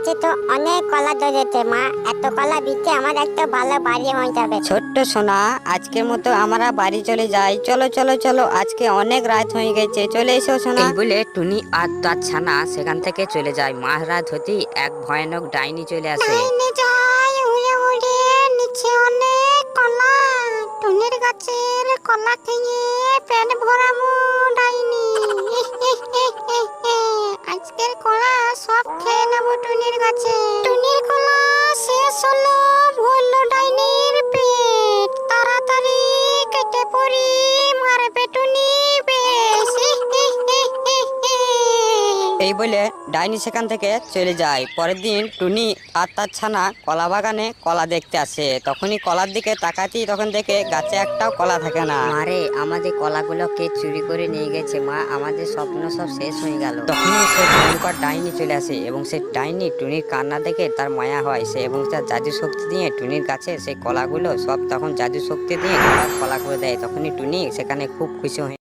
গাছে তো অনেক কলা ধরেছে মা, এত কলা বিচে আমার একটা ভালো বাড়ি হয়ে যাবে। ছোট্ট সোনা, আজকের মতো আমরা বাড়ি চলে যাই। চলো চলো চলো, আজকে অনেক রাত হয়ে গেছে, চলে এসো সোনা। এই বলে টুনি আর তার ছানা সেখান থেকে চলে যায়। মাঝরাত হতেই এক ভয়ানক ডাইনি চলে আসে। ডাইনি যায় উড়ে উড়ে, নিচে অনেক কলা, টুনির গাছের কলা খেয়ে পেট ভরাবো ডাইনি। আজকের কলা সব খেয়ে নেবো টুনির গাছে। টুনির কলা শেষ হলো, ভরলো ডাইনির পেট। তাড়াতাড়ি কেটে পড়ি, মারবে টুনি বেশ। এই বলে ডাইনি সেখান থেকে চলে যায়। পরের দিন টুনি আর তার ছানা কলা বাগানে কলা দেখতে আসে। তখনই কলার দিকে তাকাতেই তখন দেখে গাছে একটাও কলা থাকে না। মারে, আমাদের কলাগুলো কে চুরি করে নিয়ে গেছে মা, আমাদের স্বপ্ন সব শেষ হয়ে গেল। তখনই সে ভয়ঙ্কর ডাইনি চলে আসে এবং সে ডাইনি টুনির কান্না দেখে তার মায়া হয় সে, এবং তার জাদু শক্তি দিয়ে টুনির কাছে সেই কলাগুলো সব তখন জাদু শক্তি দিয়ে কলা করে দেয়। তখনই টুনি সেখানে খুব খুশি হয়ে